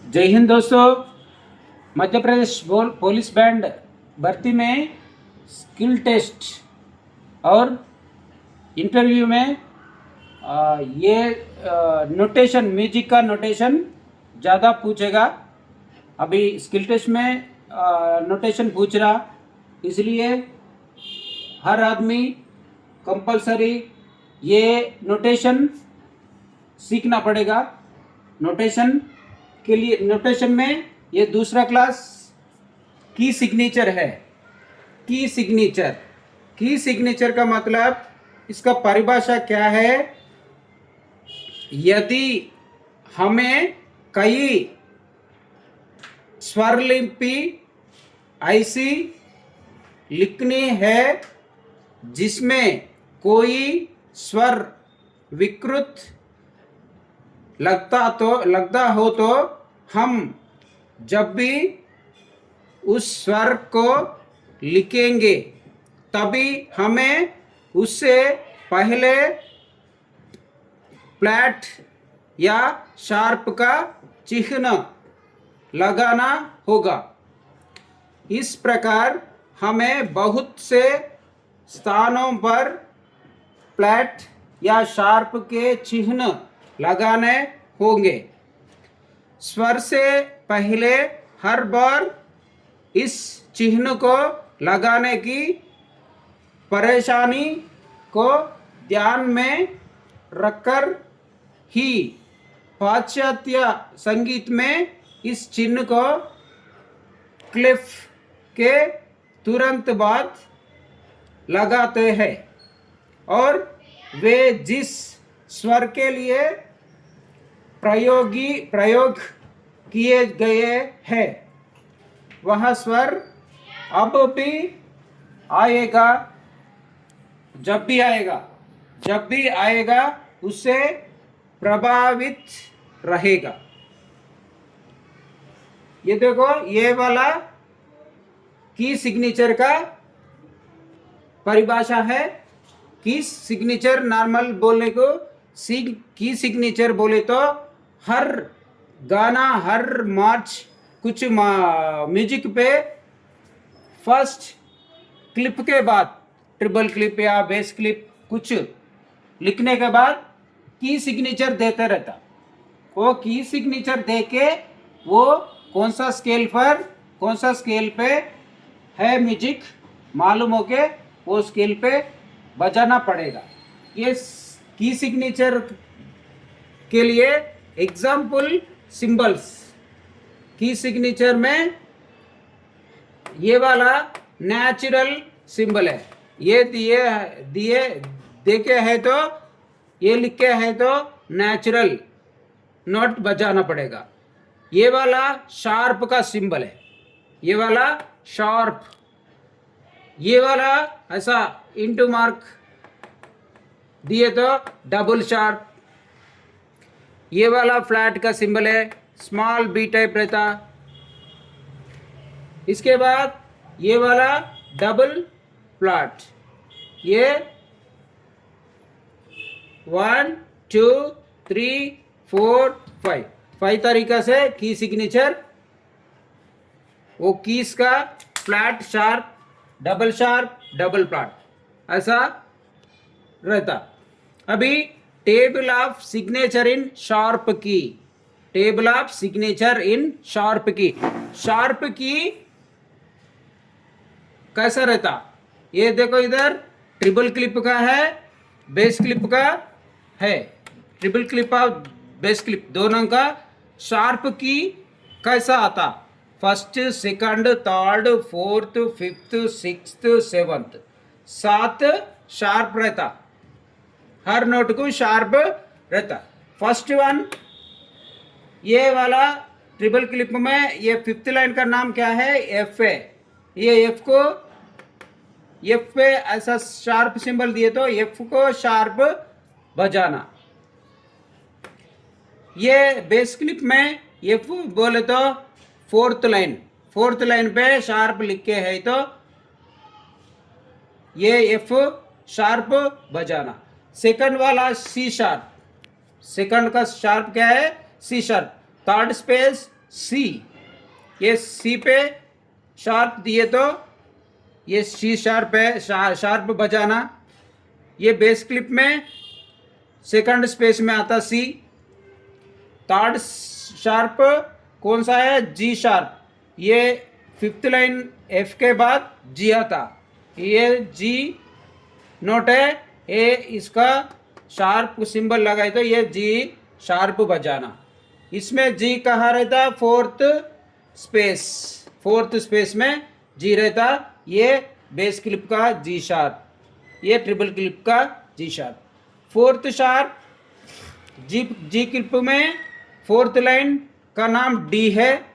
जय हिंद दोस्तों। Madhya Pradesh police band भर्ती में स्किल टेस्ट और इंटरव्यू में ये नोटेशन, म्यूजिक का नोटेशन ज़्यादा पूछेगा। अभी स्किल टेस्ट में नोटेशन पूछ रहा, इसलिए हर आदमी कंपलसरी ये नोटेशन सीखना पड़ेगा। नोटेशन के लिए, नोटेशन में ये दूसरा क्लास की सिग्नेचर है। की सिग्नेचर का मतलब, इसका परिभाषा क्या है? यदि हमें कई स्वरलिपि ऐसी लिखनी है जिसमें कोई स्वर विकृत लगता हो तो हम जब भी उस स्वर को लिखेंगे तभी हमें उससे पहले फ्लैट या शार्प का चिन्ह लगाना होगा। इस प्रकार हमें बहुत से स्थानों पर फ्लैट या शार्प के चिन्ह लगाने होंगे। स्वर से पहले हर बार इस चिन्ह को लगाने की परेशानी को ध्यान में रखकर ही पाश्चात्य संगीत में इस चिन्ह को क्लिफ के तुरंत बाद लगाते हैं और वे जिस स्वर के लिए प्रयोग किए गए हैं वह स्वर अब भी आएगा, जब भी आएगा उससे प्रभावित रहेगा। ये देखो, ये वाला की सिग्नेचर का परिभाषा है। की सिग्नेचर नॉर्मल बोलने को की सिग्नेचर बोले तो हर गाना, हर मार्च, कुछ म्यूजिक पे फर्स्ट क्लिप के बाद, ट्रिपल क्लिप या बेस क्लिप कुछ लिखने के बाद की सिग्नेचर देते रहता। वो की सिग्नेचर दे के वो कौन सा स्केल पे है म्यूजिक मालूम हो के वो स्केल पे बजाना पड़ेगा। ये की सिग्नेचर के लिए एग्जाम्पल सिंबल्स, की सिग्नेचर में ये वाला नेचुरल सिंबल है, ये देखे है तो, ये लिखे है तो नेचुरल नोट बजाना पड़ेगा। ये वाला शार्प का सिंबल है, ये वाला शार्प, ये वाला ऐसा इंटू मार्क दिए तो डबल शार्प। ये वाला फ्लैट का सिंबल है, स्मॉल बी टाइप रहता। इसके बाद ये वाला डबल फ्लैट, ये 1 2 3 4 5 तरीका से की सिग्नेचर, वो कीज का फ्लैट, शार्प, डबल फ्लैट ऐसा रहता। अभी table of signature in sharp key, table of signature in sharp key, sharp key कैसा रहता? ये देखो, इधर ट्रिपल क्लिप का है, बेस क्लिप का है, ट्रिपल क्लिप और बेस क्लिप दोनों का शार्प की कैसा आता? First, second, third, fourth, fifth, sixth, seventh, 7 sharp रहता। हर नोट को शार्प रहता। फर्स्ट वन, ये वाला ट्रिपल क्लिप में ये फिफ्थ लाइन का नाम क्या है? एफ है। ये एफ को, एफ पे ऐसा शार्प सिंबल दिए तो एफ को शार्प बजाना। ये बेस क्लिप में एफ बोले तो फोर्थ लाइन पे शार्प लिखे है तो ये एफ शार्प बजाना। सेकंड वाला सी शार्प, सेकंड का शार्प क्या है? C sharp. Third space C, ये सी पे शार्प दिए तो ये सी शार्प है, शार्प बजाना। ये बेस क्लिप में सेकंड स्पेस में आता सी। थर्ड शार्प कौन सा है? जी शार्प। ये फिफ्थ लाइन एफ के बाद जी आता, ये जी नोट है। ए इसका शार्प सिंबल लगाए तो ये जी शार्प बजाना। इसमें जी कहाँ रहता? फोर्थ स्पेस, फोर्थ स्पेस में जी रहता। ये बेस क्लिप का जी शार्प, ये ट्रिपल क्लिप का जी शार्प। फोर्थ शार्प जी क्लिप में फोर्थ लाइन का नाम डी है,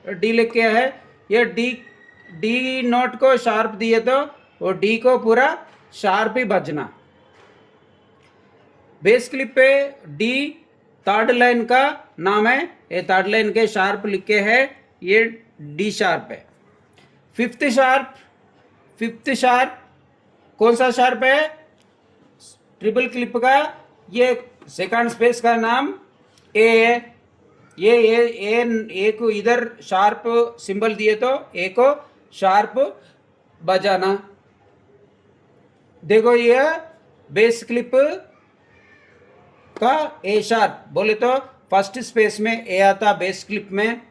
डी लिख के है। ये डी नोट को शार्प दिए तो वो डी को पूरा शार्प ही बजना। बेस क्लिप पे डी थर्ड लाइन का नाम है, ये थर्ड लाइन के शार्प लिखे है, ये डी शार्प है। फिफ्थ शार्प कौन सा शार्प है? ट्रिपल क्लिप का ये सेकंड स्पेस का नाम ए है। ये ए को इधर शार्प सिंबल दिए तो ए को शार्प बजाना। देखो ये बेस क्लिप का ए शार्प बोले तो फर्स्ट स्पेस में ए आता बेस क्लिप में,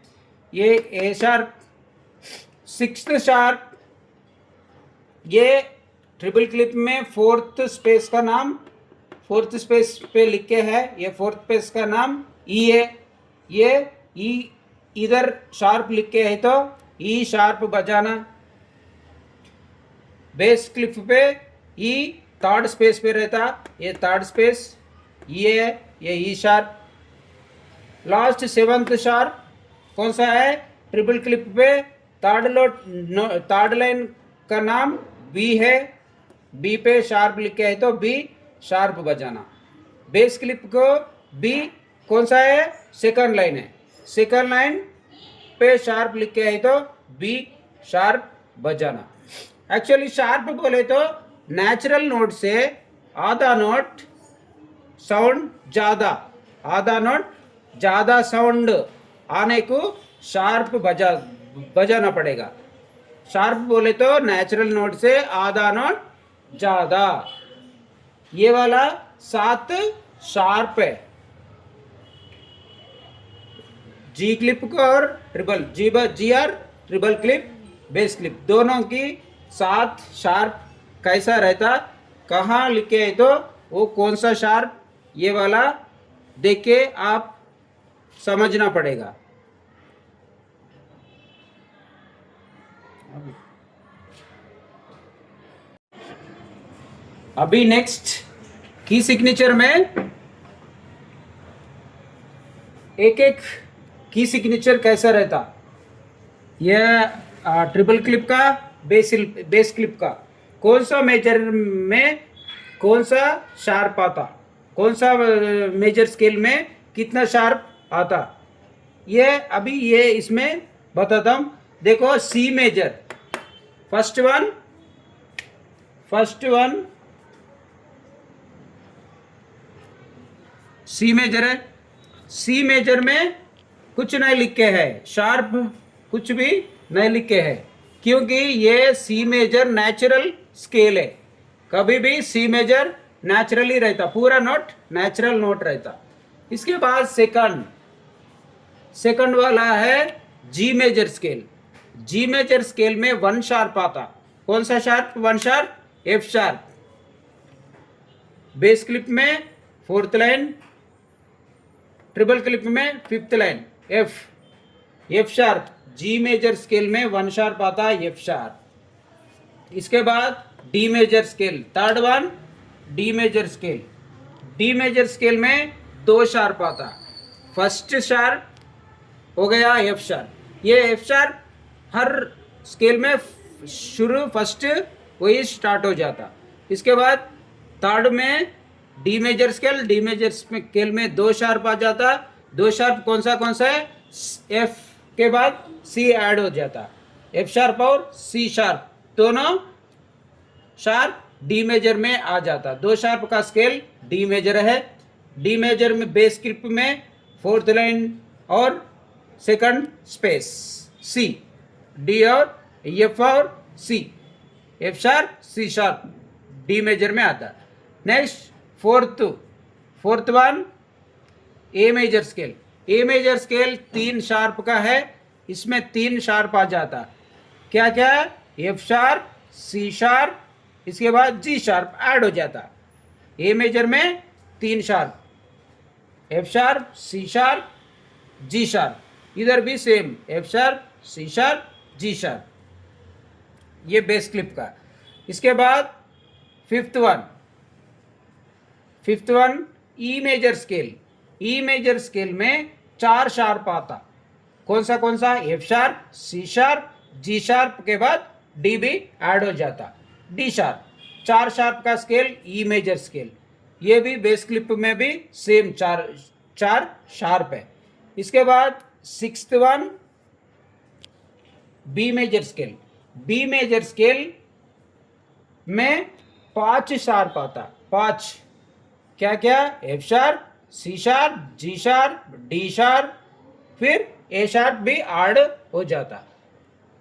ये ए शार्प। सिक्स्थ शार्प ये ट्रिपल क्लिप में फोर्थ स्पेस का नाम, फोर्थ स्पेस पे लिखे है, ये फोर्थ स्पेस का नाम ई है। ये ई इधर शार्प लिखे है तो ई शार्प बजाना। बेस क्लिप पे ई थर्ड स्पेस पे रहता, ये थर्ड स्पेस ये है, ये E sharp. Last seventh sharp कौन सा है? ट्रिपल क्लिप पे थर्ड लाइन का नाम बी है, बी पे शार्प लिखे है तो बी शार्प बजाना। बेस क्लिप को बी कौन सा है? सेकंड लाइन है, सेकंड लाइन पे शार्प लिखे है तो बी शार्प बजाना। एक्चुअली शार्प बोले तो नेचुरल नोट से आधा नोट साउंड ज़्यादा, आधा नोट ज़्यादा साउंड आने को शार्प बजाना पड़ेगा। शार्प बोले तो नेचुरल नोट से आधा नोट ज़्यादा। ये वाला 7 शार्प है। जी क्लिप को और ट्रिपल जी R triple clip base clip दोनों की 7 शार्प कैसा रहता, कहाँ लिखे है तो वो कौन सा शार्प, ये वाला देख के आप समझना पड़ेगा। अभी नेक्स्ट की सिग्नेचर में एक एक की सिग्नेचर कैसा रहता, यह ट्रिपल क्लिप का बेस क्लिप का कौन सा मेजर में कौन सा शार्प आता, कौन सा मेजर स्केल में कितना शार्प आता, ये अभी ये इसमें बताता हूँ। देखो C major first one C major है। सी मेजर में कुछ नहीं लिखे है, शार्प कुछ भी नहीं लिखे है, क्योंकि ये सी मेजर नेचुरल स्केल है। कभी भी सी मेजर नेचुरली रहता, पूरा नोट नेचुरल नोट रहता। इसके बाद सेकंड वाला है G major scale. G major scale में 1 शार्प आता, कौन सा sharp? 1 sharp F sharp. Bass clef में 4th लाइन, ट्रिपल क्लिप में 5th line F sharp. G major scale में 1 शार्प आता है एफ शार्प। इसके बाद D major scale, third one D major scale. D major scale में 2 sharp आता, first sharp हो गया एफ शार्प। ये एफ शार्प हर स्केल में शुरू फर्स्ट वही स्टार्ट हो जाता। इसके बाद थर्ड में डी मेजर स्केल में 2 शार्प आ जाता। 2 शार्प कौन सा है? एफ के बाद सी ऐड हो जाता, एफ शार्प और सी शार्प दोनों शार्प डी मेजर में आ जाता। 2 शार्प का स्केल डी मेजर है। डी मेजर में बेस क्लिप में 4th लाइन और सेकंड स्पेस सी, डी और एफ और C, F sharp C sharp D major में आता। Next fourth one A major scale. A major scale 3 sharp का है, इसमें 3 शार्प आ जाता। क्या क्या? एफ शार्प, सी शार्प, इसके बाद जी शार्प ऐड हो जाता। ए मेजर में 3 sharp, F sharp, C sharp, G sharp. इधर भी same, F sharp, C sharp, G sharp. ये बेस क्लिप का। इसके बाद fifth one E major scale. E major scale में 4 शार्प आता। कौन सा? F sharp, C sharp, G sharp के बाद डी भी ऐड हो जाता, डी शार्प। 4 शार्प का स्केल ई मेजर स्केल। ये भी बेस क्लिप में भी सेम चार शार्प है। इसके बाद sixth one B major scale. B major scale में 5 शार्प आता। 5 क्या क्या? F sharp, C sharp, G sharp, D sharp, फिर ए शार्प भी ऐड हो जाता।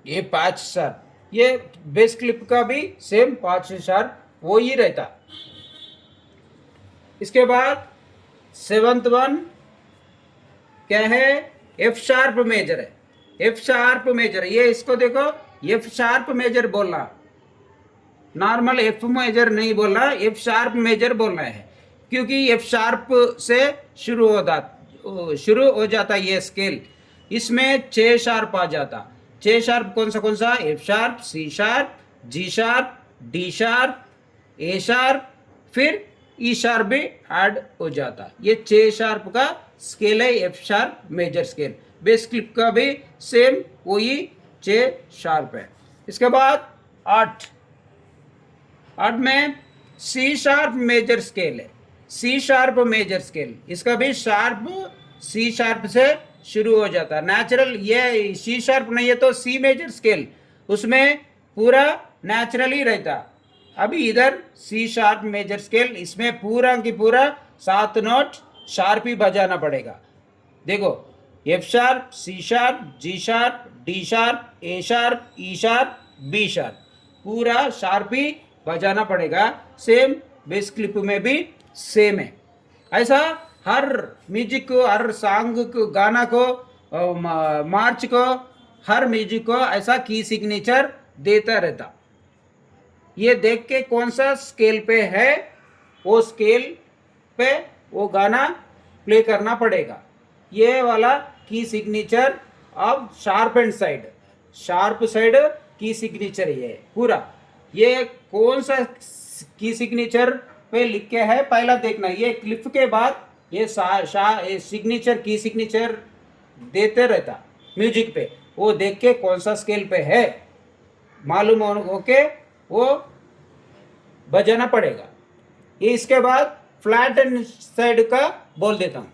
ये 5 शार्प। ये बेस क्लिप का भी सेम 5 शार्प वो ही रहता। इसके बाद सेवंथ वन क्या है? एफ शार्प मेजर है। एफ शार्प मेजर, ये इसको देखो, एफ शार्प मेजर बोलना, नॉर्मल एफ मेजर नहीं बोलना, एफ शार्प मेजर बोलना है। क्योंकि एफ शार्प से शुरू हो जाता ये स्केल। इसमें 6 शार्प आ जाता। 6 शार्प कौन सा? F sharp, C sharp, G sharp, D sharp, A sharp, फिर ई शार्प भी ऐड हो जाता। ये 6 शार्प का स्केल है F sharp major scale. Bass clip का भी सेम वही 6 शार्प है। इसके बाद 8 में सी शार्प मेजर स्केल है। सी शार्प मेजर स्केल, इसका भी शार्प सी शार्प से शुरू हो जाता। नेचुरल, ये सी शार्प नहीं है तो सी मेजर स्केल, उसमें पूरा नेचुरल ही रहता। अभी इधर सी शार्प मेजर स्केल, इसमें पूरा की पूरा 7 नोट शार्प ही बजाना पड़ेगा। देखो, F sharp, C sharp, G sharp, D sharp, A sharp, E sharp, B sharp, पूरा शार्प ही बजाना पड़ेगा। सेम बेस क्लिप में भी सेम है। ऐसा हर म्यूजिक को, हर सॉन्ग को, गाना को, मार्च को, हर म्यूजिक को ऐसा की सिग्नेचर देता रहता। ये देख के कौन सा स्केल पे है, वो स्केल पे वो गाना प्ले करना पड़ेगा। ये वाला की सिग्नेचर अब शार्प साइड की सिग्नेचर ये पूरा। ये कौन सा की सिग्नेचर पे लिख के है पहला देखना। ये क्लिप के बाद ये सिग्नेचर की सिग्नेचर देते रहता म्यूजिक पे, वो देख के कौन सा स्केल पे है मालूम हो के वो बजाना पड़ेगा। ये इसके बाद फ्लैट एंड साइड का बोल देता हूँ।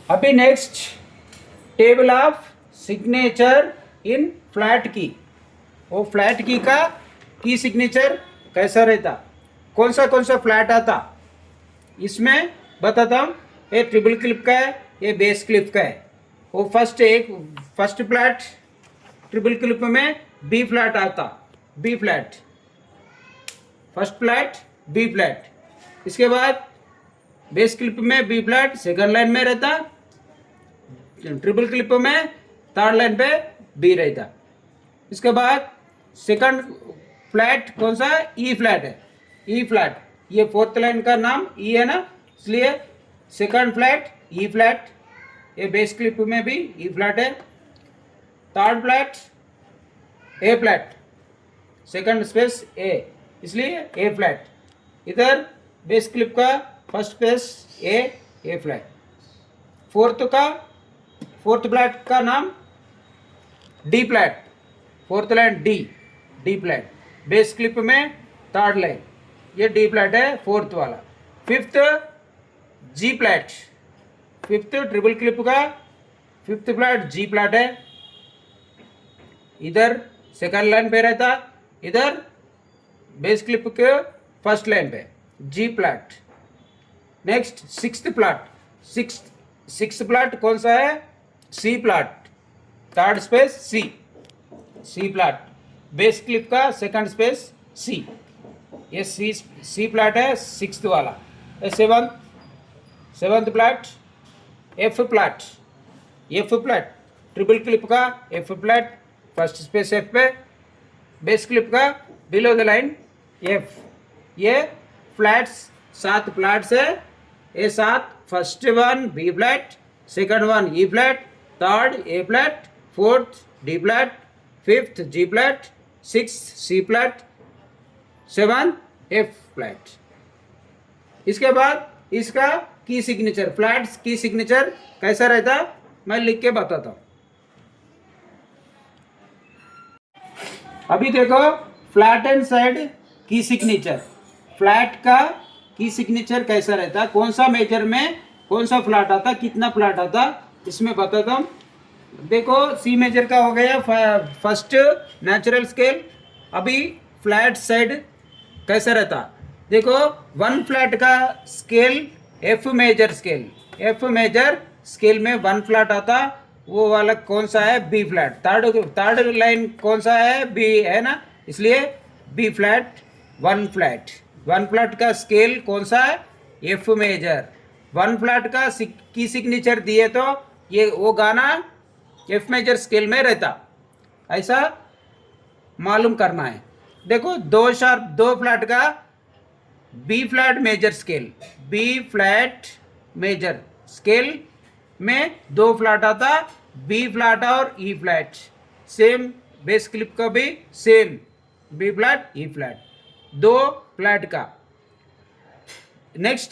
अभी next table of signature in flat की। वो फ्लैट की का की सिग्नेचर कैसा रहता, कौन सा फ्लैट आता, इसमें बताता हूँ। ये ट्रिपल क्लिप का है, ये बेस क्लिप का है। वो फर्स्ट फ्लैट ट्रिपल क्लिप में बी फ्लैट आता, B flat, first flat B flat. इसके बाद बेस क्लिप में बी फ्लैट सेकंड लाइन में रहता, ट्रिपल क्लिप में थर्ड लाइन पे बी रहता। इसके बाद सेकंड फ्लैट कौन सा? ई फ्लैट है, ई फ्लैट। ये फोर्थ लाइन का नाम ई है ना, इसलिए सेकंड फ्लैट ई फ्लैट। ये बेस क्लिप में भी ई फ्लैट है। Third flat A flat, second space A, इसलिए ए फ्लैट। इधर बेस क्लिप का first space A flat. Fourth flat का नाम D flat, fourth line D flat. Bass clef में थर्ड लाइन ये डी फ्लैट है, fourth वाला। Fifth G flat, fifth triple clip का फिफ्थ फ्लैट जी फ्लैट है। इधर सेकंड लाइन पे रहता, इधर बेस क्लिप के फर्स्ट लाइन पे G flat. Next sixth plot, sixth plot कौन सा है? C plot, third space C plot, base clip का सेकंड स्पेस सी, ये सी प्लॉट है सिक्स्थ वाला। Seventh plot F plot, triple clip का F plot, first space F पे, base clip का बिलो द लाइन एफ। ये flats 7 flats है, ये 7, first one B flat, second one E flat, third A flat, fourth D flat, fifth G flat, sixth C flat, 7 F flat. इसके बाद इसका की signature, flats की signature कैसा रहता मैं लिख के बताता हूँ। अभी देखो फ्लैट एंड साइड की सिग्नेचर, फ्लैट का की सिग्नेचर कैसा रहता, कौन सा मेजर में कौन सा फ्लैट आता, कितना फ्लैट आता, इसमें बताता हूँ। देखो सी मेजर का हो गया फर्स्ट नेचुरल स्केल। अभी फ्लैट साइड कैसा रहता, देखो 1 फ्लैट का scale F major scale, F major scale में 1 फ्लैट आता, वो वाला कौन सा है? B flat. थर्ड लाइन कौन सा है? बी है ना, इसलिए बी फ्लैट 1 फ्लैट। 1 फ्लैट का स्केल कौन सा है? F major. 1 फ्लैट का की सिग्नेचर दिए तो ये वो गाना एफ मेजर स्केल में रहता, ऐसा मालूम करना है। देखो 2 फ्लैट का B flat major scale, B flat major scale में 2 फ्लैट आता, बी फ्लैट और E flat, same bass clip का भी same B flat E flat, 2 flat का। नेक्स्ट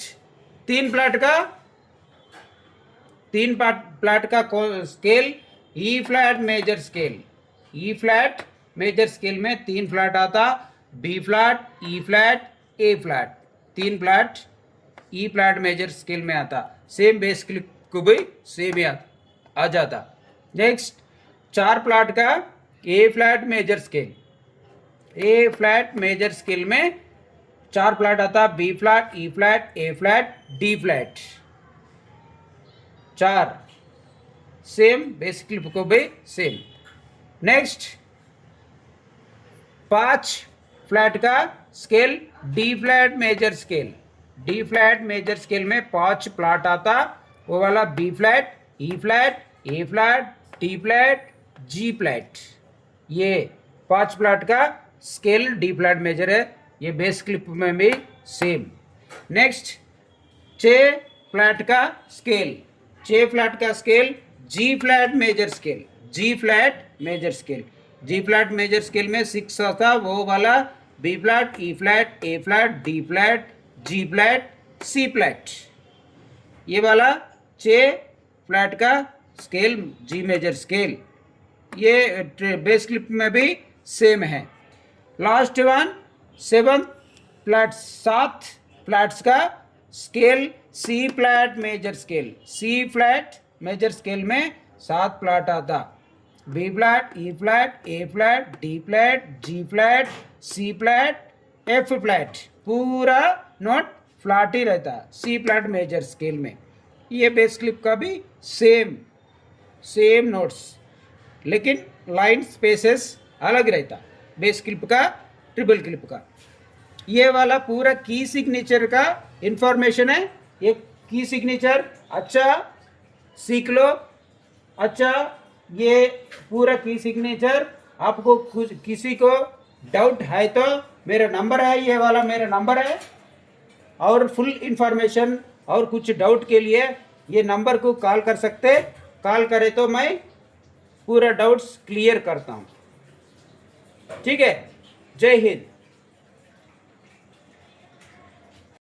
3 फ्लैट का scale E flat major scale, E flat major scale में 3 flat आता, B flat E flat A flat, 3 flat E flat major scale में आता, same bass clef को भी same ही आ जाता। Next 4 flat का A flat major scale, A flat major scale में 4 flat आता, B flat E flat A flat D flat, 4 same bass clef को भी सेम। नेक्स्ट 5 फ्लैट का scale D flat major scale, D flat major scale में 5 flat आता, वो वाला B flat E flat A flat D flat G flat, ये 5 flat का scale D flat major है, ये बेस क्लिप में भी सेम। नेक्स्ट 6 फ्लैट का स्केल, 6 फ्लैट का scale G flat major scale, G flat major scale, G flat major scale में 6 आता, वो वाला B flat E flat A flat D flat G flat C flat, ये वाला 6 फ्लैट का scale G major scale, ये bass clef में भी सेम है। लास्ट वन 7 फ्लैट, 7 फ्लैट्स का scale C flat major scale, C flat major scale में 7 flat आता, B flat E flat A flat D flat G flat C flat F flat, पूरा note flat ही रहता C flat major scale में। ये bass clip का भी same notes, लेकिन लाइन स्पेसेस अलग रहता बेस क्लिप का ट्रिपल क्लिप का। ये वाला पूरा की सिग्नेचर का इंफॉर्मेशन है, ये की सिग्नेचर अच्छा सीख लो। अच्छा ये पूरा की सिग्नेचर, आपको कुछ किसी को डाउट है तो मेरा नंबर है, ये वाला मेरा नंबर है, और फुल इंफॉर्मेशन और कुछ डाउट के लिए ये नंबर को कॉल कर सकते, कॉल करे तो मैं पूरा डाउट्स क्लियर करता हूँ। ठीक है, जय हिंद।